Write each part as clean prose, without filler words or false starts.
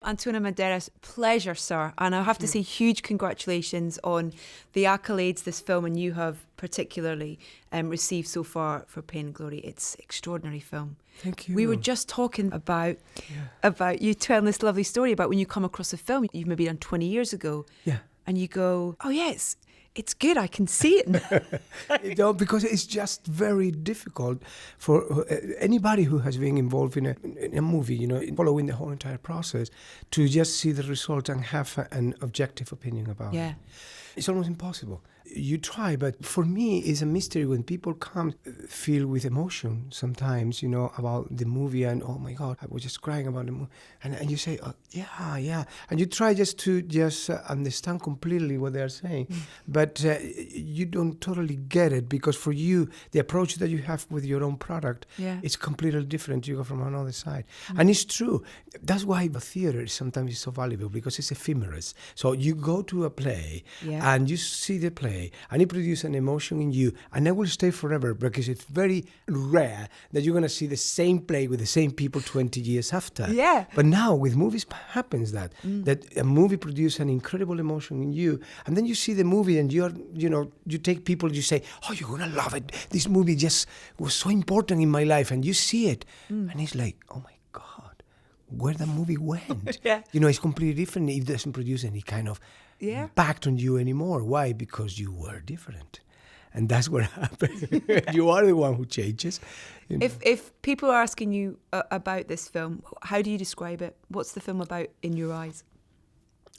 Antonio Banderas, pleasure, sir. And I have to say huge congratulations on the accolades this film and you have particularly received so far for Pain and Glory. It's an extraordinary film. Thank you. We were just talking about you telling this lovely story about when you come across a film you've maybe done 20 years ago. Yeah. And you go, oh yes, it's good, I can see it now. Because it's just very difficult for anybody who has been involved in a movie, following the whole entire process, to just see the result and have an objective opinion about it. It's almost impossible. You try, but for me, it's a mystery when people come filled with emotion sometimes, about the movie and, oh my God, I was just crying about the movie. And you say, oh, yeah. And you try to understand completely what they are saying. But you don't totally get it because for you, the approach that you have with your own product is completely different. You go from another side. And it's true. That's why the theater sometimes is so valuable because it's ephemeral. So you go to a play and you see the play and it produces an emotion in you and that will stay forever because it's very rare that you're going to see the same play with the same people 20 years after. Yeah. But now with movies happens that a movie produces an incredible emotion in you and then you see the movie and you take people, you say, oh, you're going to love it. This movie just was so important in my life and you see it and it's like, oh my God, where the movie went. It's completely different. It doesn't produce any kind of impact on you anymore. Why? Because you were different. And that's what happened. You are the one who changes. If people are asking you about this film, how do you describe it? What's the film about in your eyes?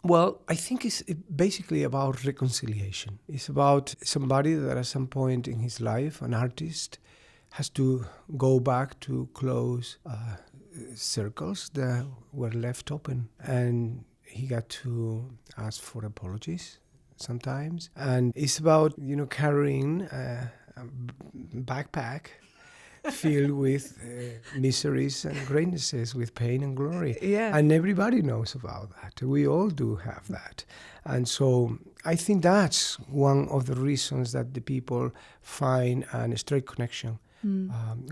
Well, I think it's basically about reconciliation. It's about somebody that at some point in his life, an artist, has to go back to close circles that were left open. And he got to ask for apologies sometimes. And it's about, carrying a backpack filled with miseries and greatnesses, with pain and glory. Yeah. And everybody knows about that. We all do have that. And so I think that's one of the reasons that the people find a straight connection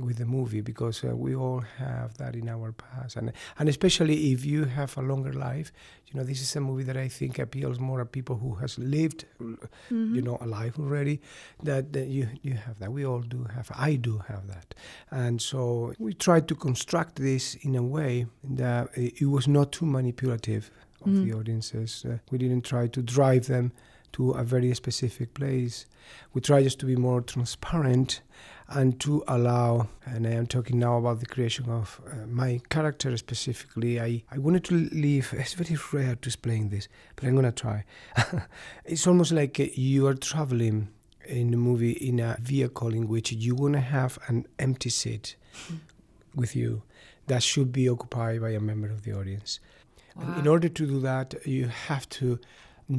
with the movie, because we all have that in our past. And especially if you have a longer life, this is a movie that I think appeals more at people who has lived, a life already, that you have that. We all do have, I do have that. And so we tried to construct this in a way that it was not too manipulative of the audiences. We didn't try to drive them to a very specific place. We try just to be more transparent and to allow, and I am talking now about the creation of my character specifically, I wanted to leave, it's very rare to explain this, but I'm going to try. It's almost like you are traveling in the movie in a vehicle in which you're going to have an empty seat with you that should be occupied by a member of the audience. Wow. And in order to do that, you have to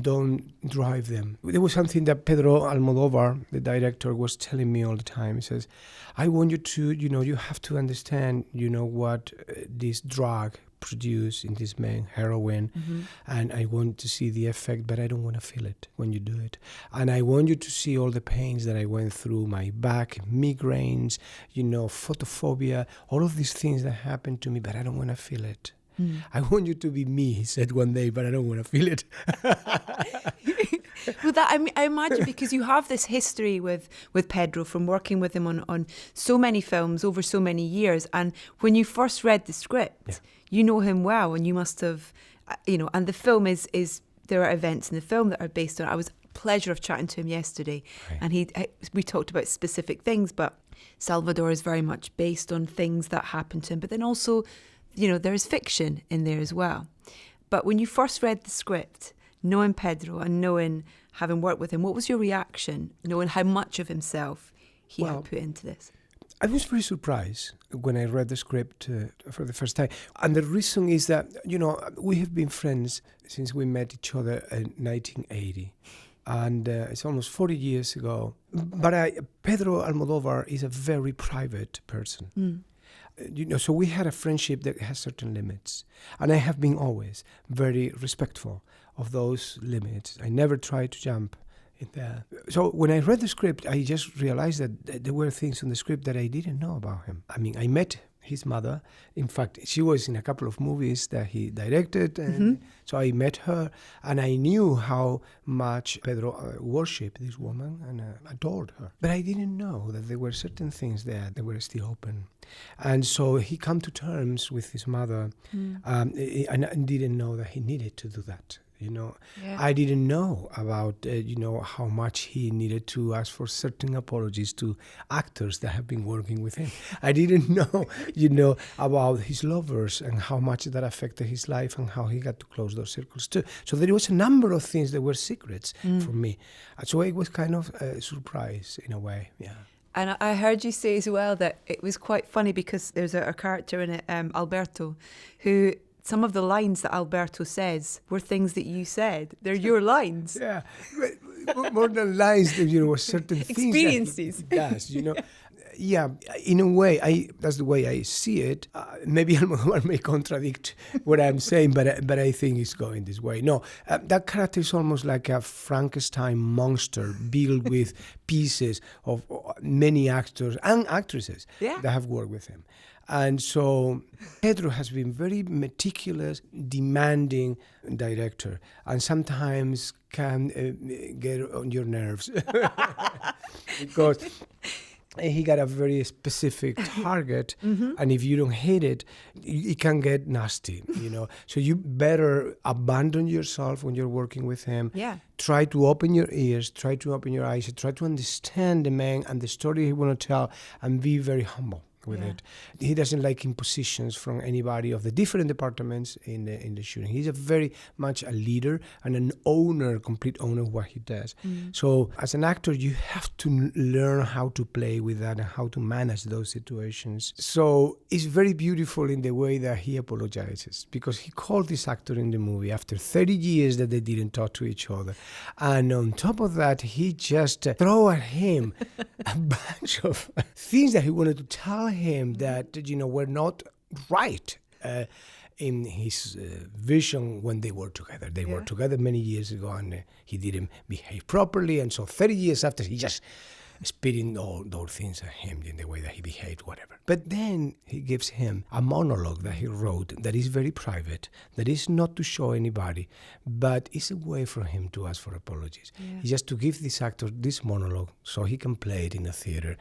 don't drive them. There was something that Pedro Almodóvar, the director, was telling me all the time. He says, I want you to, you have to understand, what this drug produce in this man, heroin, and I want to see the effect, but I don't want to feel it when you do it. And I want you to see all the pains that I went through, my back, migraines, photophobia, all of these things that happened to me, but I don't want to feel it. I want you to be me, he said one day, but I don't want to feel it. Well, I imagine because you have this history with Pedro from working with him on so many films over so many years. And when you first read the script, you know him well, and you must have, and the film is there are events in the film that are based on. I was pleasure of chatting to him yesterday, and we talked about specific things, but Salvador is very much based on things that happened to him. But then also, there is fiction in there as well. But when you first read the script, knowing Pedro and having worked with him, what was your reaction, knowing how much of himself he had put into this? I was very surprised when I read the script for the first time. And the reason is that, we have been friends since we met each other in 1980. And it's almost 40 years ago. But Pedro Almodóvar is a very private person. So we had a friendship that has certain limits. And I have been always very respectful of those limits. I never tried to jump in there. So when I read the script, I just realized that there were things in the script that I didn't know about him. I mean, I met his mother. In fact, she was in a couple of movies that he directed, and so I met her, and I knew how much Pedro worshipped this woman and adored her. But I didn't know that there were certain things there that were still open. And so he came to terms with his mother, and didn't know that he needed to do that. I didn't know about, how much he needed to ask for certain apologies to actors that have been working with him. I didn't know, about his lovers and how much that affected his life and how he got to close those circles too. So there was a number of things that were secrets for me. So it was kind of a surprise in a way, yeah. And I heard you say as well that it was quite funny because there's a character in it, Alberto, who... Some of the lines that Alberto says were things that you said. They're your lines. Yeah, more than lines, certain things. Experiences. That he does, Yeah, in a way, that's the way I see it. Maybe Almodóvar may contradict what I'm saying, but I think it's going this way. No, that character is almost like a Frankenstein monster built with pieces of many actors and actresses that have worked with him. And so Pedro has been very meticulous, demanding director, and sometimes can get on your nerves because he got a very specific target, and if you don't hit it, it can get nasty, So you better abandon yourself when you're working with him. Yeah. Try to open your ears, try to open your eyes, try to understand the man and the story he want to tell, and be very humble with it. He doesn't like impositions from anybody of the different departments in the shooting. He's a very much a leader and an owner, complete owner of what he does. So as an actor, you have to learn how to play with that and how to manage those situations. So it's very beautiful in the way that he apologizes, because he called this actor in the movie after 30 years that they didn't talk to each other. And on top of that, he just threw at him a bunch of things that he wanted to tell him that, were not right in his vision when they were together. They were together many years ago, and he didn't behave properly. And so 30 years after, he just spitting all those things at him in the way that he behaved, whatever. But then he gives him a monologue that he wrote that is very private, that is not to show anybody, but it's a way for him to ask for apologies. It's just to give this actor this monologue so he can play it in a theater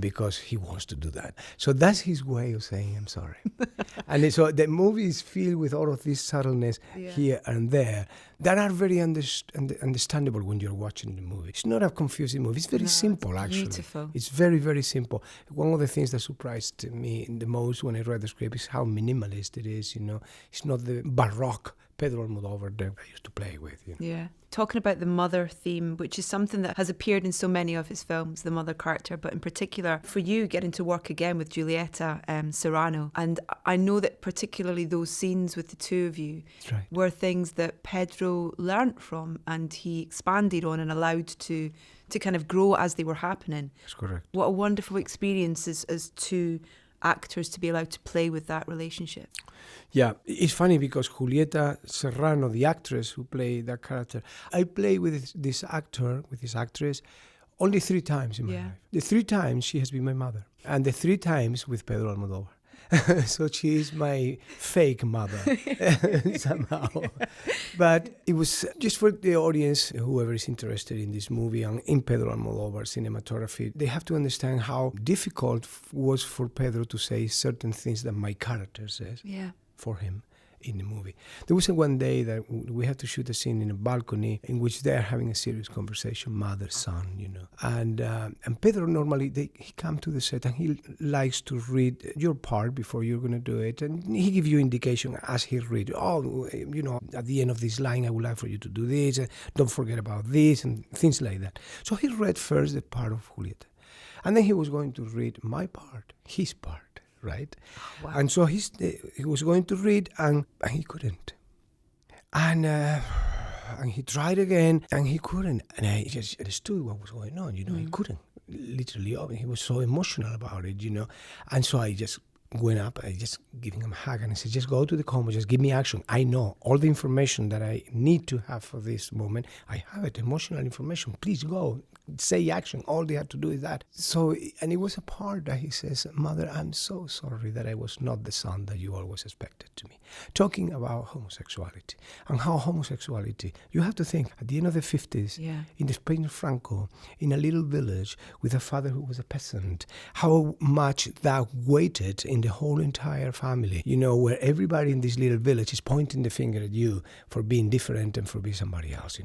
because he wants to do that. So that's his way of saying, I'm sorry. And so the movie is filled with all of this subtleness here and there that are very understandable when you're watching the movie. It's not a confusing movie. It's very simple, actually. Beautiful. It's very, very simple. One of the things that surprised me the most when I read the script is how minimalist it is, It's not the Baroque Pedro Almodóvar that I used to play with. Yeah. Talking about the mother theme, which is something that has appeared in so many of his films, the mother character, but in particular for you getting to work again with Giulietta Serrano. And I know that particularly those scenes with the two of you were things that Pedro learnt from and he expanded on and allowed to kind of grow as they were happening. That's correct. What a wonderful experience as two actors to be allowed to play with that relationship. Yeah, it's funny because Giulietta Serrano, the actress who played that character, I played with this actor, with this actress, only 3 times in my life. The 3 times she has been my mother, and the 3 times with Pedro Almodóvar. So she is my fake mother somehow. But it was just for the audience, whoever is interested in this movie and in Pedro Almodóvar cinematography, they have to understand how difficult was for Pedro to say certain things that my character says for him in the movie. There was one day that we had to shoot a scene in a balcony in which they're having a serious conversation, mother, son, And Pedro normally, he come to the set and he likes to read your part before you're going to do it. And he give you indication as he read, at the end of this line, I would like for you to do this. Don't forget about this and things like that. So he read first the part of Julieta. And then he was going to read my part, his part. Right? Wow. And so he was going to read and he couldn't. And he tried again and he couldn't. And I just understood what was going on, he couldn't. Literally, he was so emotional about it, And so I just went up, I just giving him a hug and I said, just go to the combo, just give me action. I know all the information that I need to have for this moment. I have it, emotional information. Please go, say action. All they had to do is that. So, and it was a part that he says, Mother, I'm so sorry that I was not the son that you always expected to me. Talking about homosexuality and how homosexuality, you have to think, at the end of the 50s, in the Spain of Franco, in a little village with a father who was a peasant, how much that weighted in the whole entire family, where everybody in this little village is pointing the finger at you for being different and for being somebody else,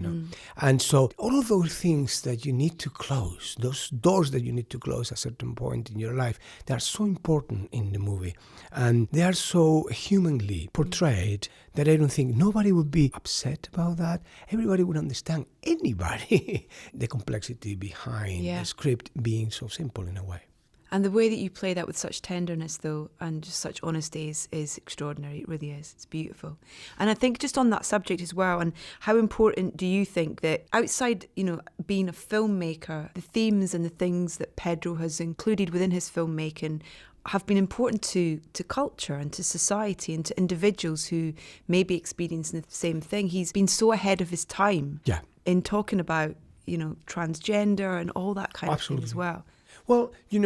And so all of those things that you need to close, those doors that you need to close at a certain point in your life, they are so important in the movie. And they are so humanly portrayed that I don't think nobody would be upset about that. Everybody would understand, anybody, the complexity behind the script being so simple in a way. And the way that you play that with such tenderness, though, and just such honesty is extraordinary. It really is. It's beautiful. And I think just on that subject as well, and how important do you think that outside, being a filmmaker, the themes and the things that Pedro has included within his filmmaking have been important to culture and to society and to individuals who may be experiencing the same thing. He's been so ahead of his time in talking about, transgender and all that kind of thing as well. Well, you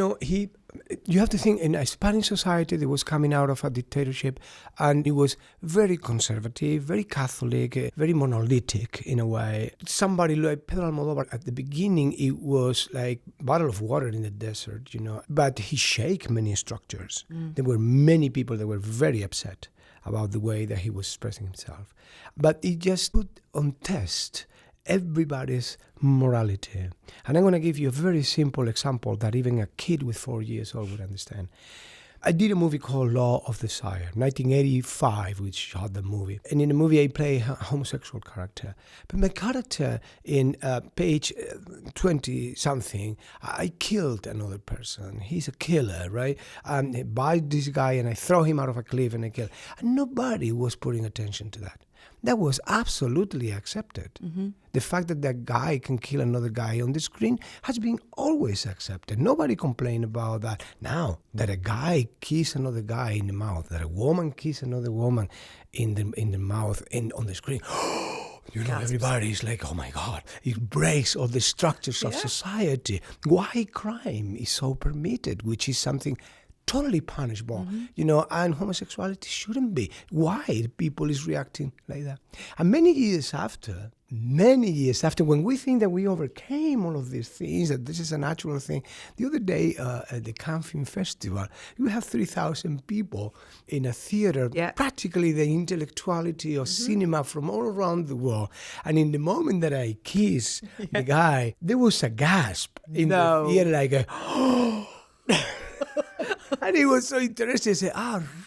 have to think, in a Spanish society that was coming out of a dictatorship, and it was very conservative, very Catholic, very monolithic in a way. Somebody like Pedro Almodóvar, at the beginning, it was like a bottle of water in the desert, but he shook many structures. There were many people that were very upset about the way that he was expressing himself. But it just put on test everybody's morality. And I'm going to give you a very simple example that even a kid with 4 years old would understand. I did a movie called Law of Desire, 1985, which shot the movie. And in the movie, I play a homosexual character. But my character in page 20-something, I killed another person. He's a killer, right? And I bite this guy and I throw him out of a cliff and I kill. And nobody was putting attention to that. That was absolutely accepted. The fact that that guy can kill another guy on the screen has been always accepted. Nobody complained about that. Now, that a guy kisses another guy in the mouth, that a woman kisses another woman in the mouth and on the screen, everybody's like, oh my God, it breaks all the structures of society. Why crime is so permitted, which is something totally punishable, and homosexuality shouldn't be. Why people is reacting like that? And many years after, when we think that we overcame all of these things, that this is a natural thing, the other day at the Cannes Film Festival, you have 3,000 people in a theater, practically the intellectuality of cinema from all around the world. And in the moment that I kissed the guy, there was a gasp in the theater, like a, and he was so interested. He said,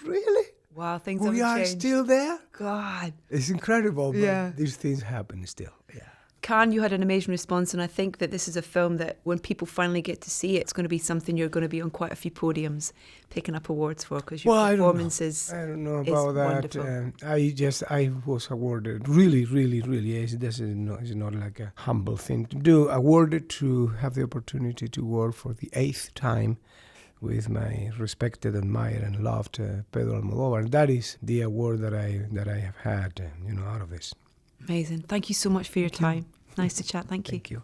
really? Wow, things we haven't are changed. Still there? God. It's incredible, but these things happen still. Yeah. Cannes, you had an amazing response, and I think that this is a film that when people finally get to see it, it's going to be something you're going to be on quite a few podiums picking up awards for, because your performance is I don't know about that. Wonderful. I was awarded, really, really, really, this is not like a humble thing to do, awarded to have the opportunity to work for the 8th time with my respected, admired, and loved Pedro Almodóvar. That is the award that I have had, out of this. Amazing. Thank you so much for your time. Nice to chat. Thank you. Thank you.